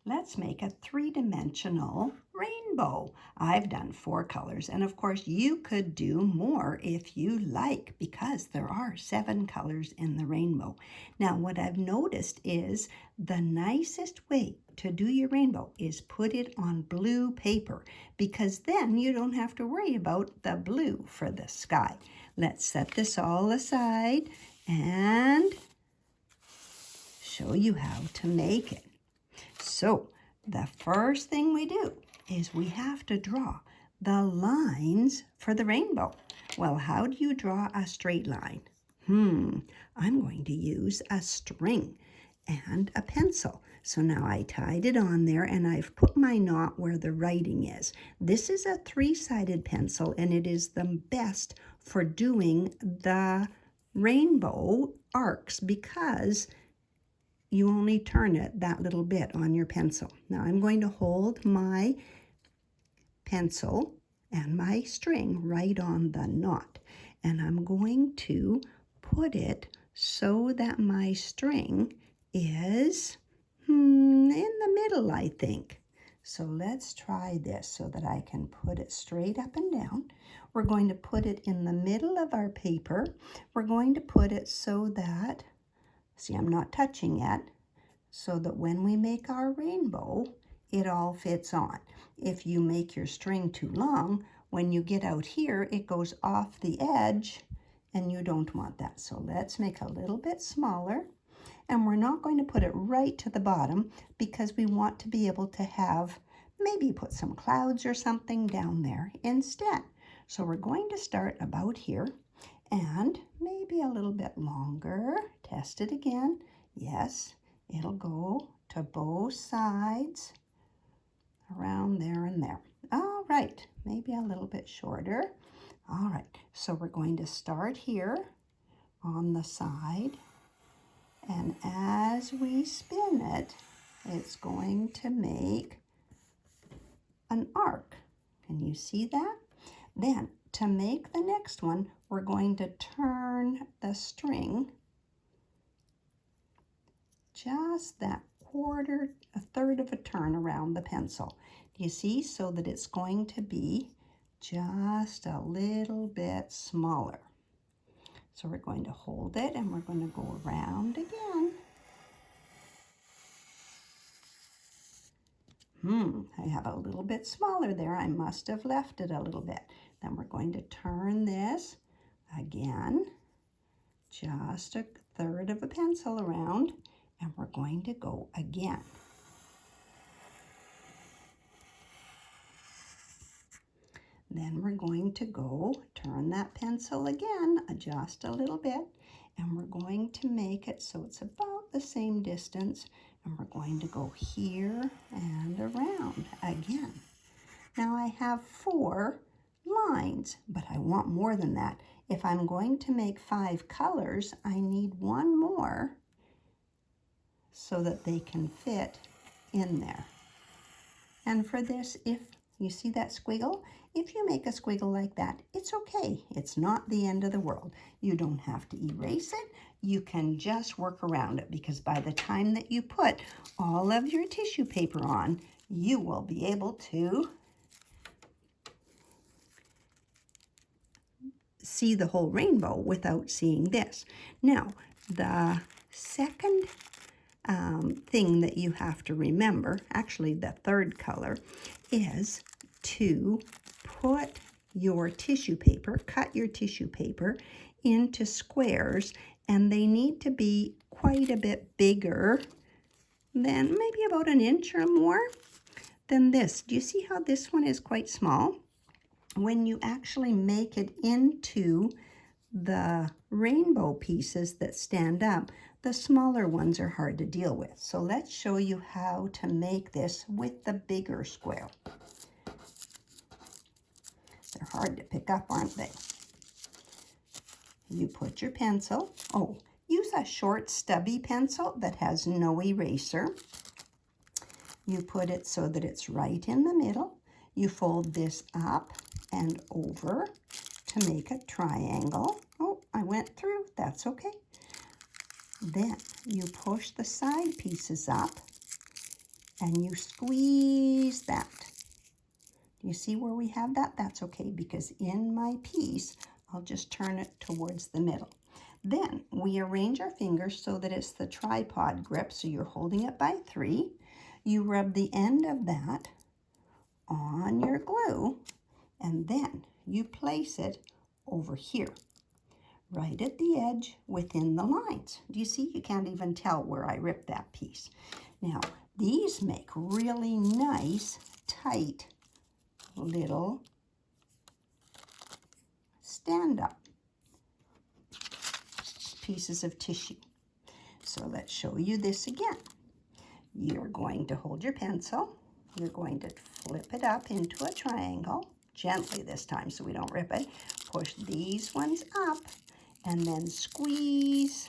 Let's make a three-dimensional rainbow. I've done 4 colors, and of course you could do more if you like, because there are 7 colors in the rainbow. Now what I've noticed is the nicest way to do your rainbow is put it on blue paper, because then you don't have to worry about the blue for the sky. Let's set this all aside and show you how to make it. So the first thing we do is we have to draw the lines for the rainbow. Well, how do you draw a straight line? I'm going to use a string and a pencil. So now I tied it on there and I've put my knot where the writing is. This is a 3-sided pencil and it is the best for doing the rainbow arcs because you only turn it that little bit on your pencil. Now I'm going to hold my pencil and my string right on the knot, and I'm going to put it so that my string is in the middle, I think. So let's try this so that I can put it straight up and down. We're going to put it in the middle of our paper. We're going to put it so that, see, I'm not touching it, so that when we make our rainbow, it all fits on. If you make your string too long, when you get out here, it goes off the edge, and you don't want that. So let's make a little bit smaller, and we're not going to put it right to the bottom because we want to be able to have, maybe put some clouds or something down there instead. So we're going to start about here, and maybe a little bit longer. Test it again. Yes, it'll go to both sides, around there and there. All right, maybe a little bit shorter. All right, so we're going to start here on the side, and as we spin it, it's going to make an arc. Can you see that? Then, to make the next one, we're going to turn the string just that a third of a turn around the pencil. Do you see? So that it's going to be just a little bit smaller. So we're going to hold it and we're going to go around again. I have a little bit smaller there. I must have left it a little bit. Then we're going to turn this again, just a third of a pencil around, and we're going to go again. Then we're going to go turn that pencil again, adjust a little bit, and we're going to make it so it's about the same distance, and we're going to go here and around again. Now I have 4 lines, but I want more than that. If I'm going to make 5 colors, I need 1 more so that they can fit in there. And for this, if you see that squiggle, if you make a squiggle like that, it's okay. It's not the end of the world. You don't have to erase it. You can just work around it, because by the time that you put all of your tissue paper on, you will be able to see the whole rainbow without seeing this. Now, the second thing that you have to remember, actually the third color, is to put your tissue paper, cut your tissue paper into squares, and they need to be quite a bit bigger than maybe about 1 inch or more than this. Do you see how this one is quite small? When you actually make it into the rainbow pieces that stand up, the smaller ones are hard to deal with. So let's show you how to make this with the bigger square. They're hard to pick up, aren't they? You put your pencil, use a short stubby pencil that has no eraser. You put it so that it's right in the middle. You fold this up and over to make a triangle. Oh, I went through, that's okay. Then you push the side pieces up and you squeeze that. Do you see where we have that? That's okay, because in my piece, I'll just turn it towards the middle. Then we arrange our fingers so that it's the tripod grip, so you're holding it by 3. You rub the end of that on your glue, and then you place it over here, right at the edge within the lines. Do you see? You can't even tell where I ripped that piece. Now, these make really nice, tight, little stand-up pieces of tissue. So let's show you this again. You're going to hold your pencil. You're going to flip it up into a triangle, gently this time so we don't rip it. Push these ones up and then squeeze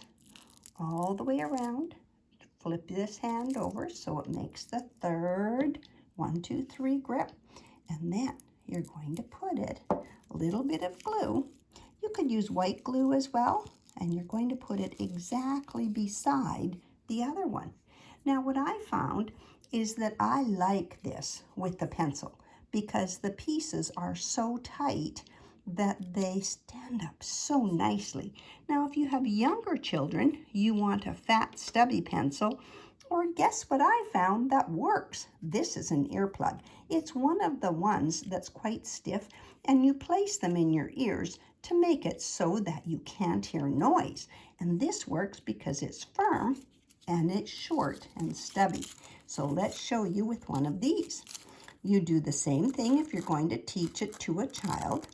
all the way around. Flip this hand over so it makes the third 1, 2, 3 grip. And then you're going to put it, a little bit of glue. You could use white glue as well, and you're going to put it exactly beside the other one. Now what I found is that I like this with the pencil because the pieces are so tight that they stand up so nicely. Now if you have younger children, you want a fat stubby pencil, or guess what I found that works? This is an earplug. It's one of the ones that's quite stiff, and you place them in your ears to make it so that you can't hear noise. And this works because it's firm and it's short and stubby. So let's show you with one of these. You do the same thing if you're going to teach it to a child.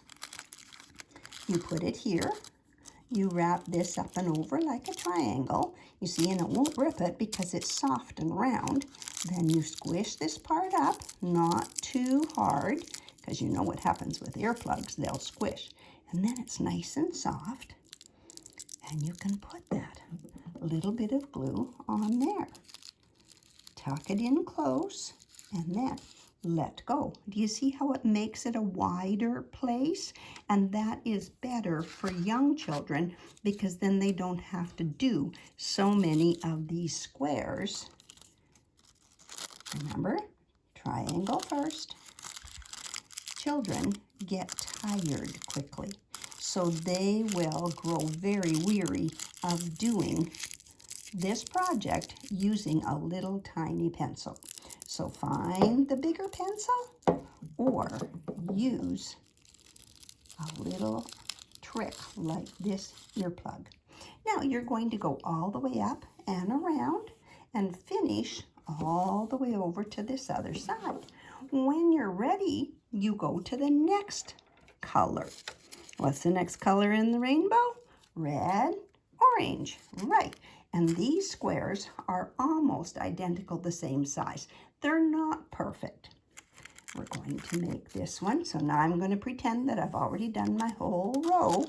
You put it here. You wrap this up and over like a triangle. You see, and it won't rip it because it's soft and round. Then you squish this part up, not too hard, because you know what happens with earplugs, they'll squish. And then it's nice and soft, and you can put that little bit of glue on there. Tuck it in close, and then let go. Do you see how it makes it a wider place? And that is better for young children because then they don't have to do so many of these squares. Remember, triangle first. Children get tired quickly, so they will grow very weary of doing this project using a little tiny pencil. So find the bigger pencil or use a little trick like this earplug. Now you're going to go all the way up and around and finish all the way over to this other side. When you're ready, you go to the next color. What's the next color in the rainbow? Red, orange, right. And these squares are almost identical, the same size. They're not perfect. We're going to make this one. So now I'm going to pretend that I've already done my whole row.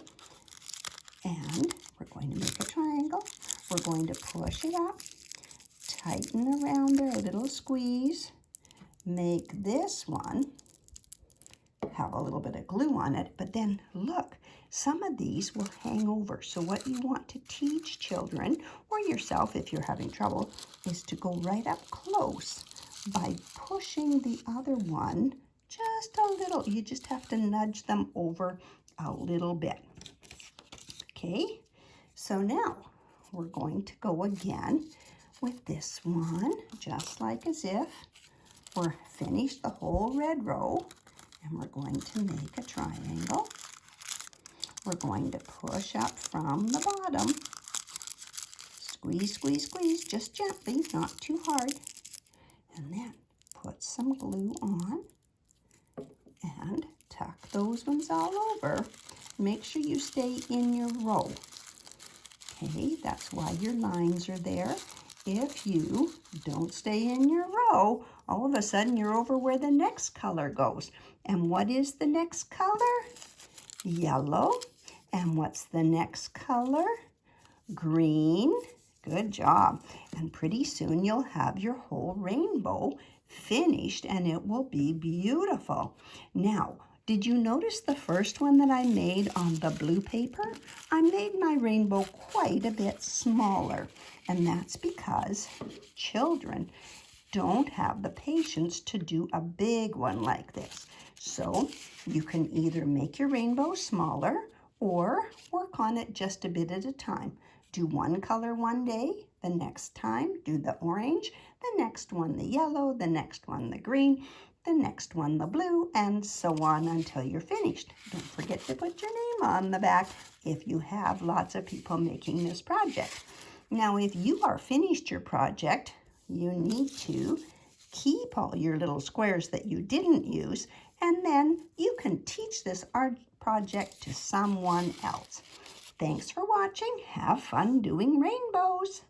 And we're going to make a triangle. We're going to push it up, tighten around there, a little squeeze. Make this one have a little bit of glue on it, but then look, some of these will hang over. So what you want to teach children, or yourself if you're having trouble, is to go right up close by pushing the other one just a little. You just have to nudge them over a little bit. Okay, so now we're going to go again with this one, just like as if we're finished the whole red row, and we're going to make a triangle. We're going to push up from the bottom. Squeeze, squeeze, squeeze, just gently, not too hard. And then put some glue on and tuck those ones all over. Make sure you stay in your row. Okay, that's why your lines are there. If you don't stay in your row, all of a sudden you're over where the next color goes. And what is the next color? Yellow. And what's the next color? Green. Good job. And pretty soon you'll have your whole rainbow finished and it will be beautiful. Now, did you notice the first one that I made on the blue paper? I made my rainbow quite a bit smaller, and that's because children don't have the patience to do a big one like this. So you can either make your rainbow smaller or work on it just a bit at a time. Do one color one day, the next time do the orange, the next one the yellow, the next one the green, the next one the blue, and so on until you're finished. Don't forget to put your name on the back if you have lots of people making this project. Now, if you are finished your project, you need to keep all your little squares that you didn't use, and then you can teach this art project to someone else. Thanks for watching. Have fun doing rainbows.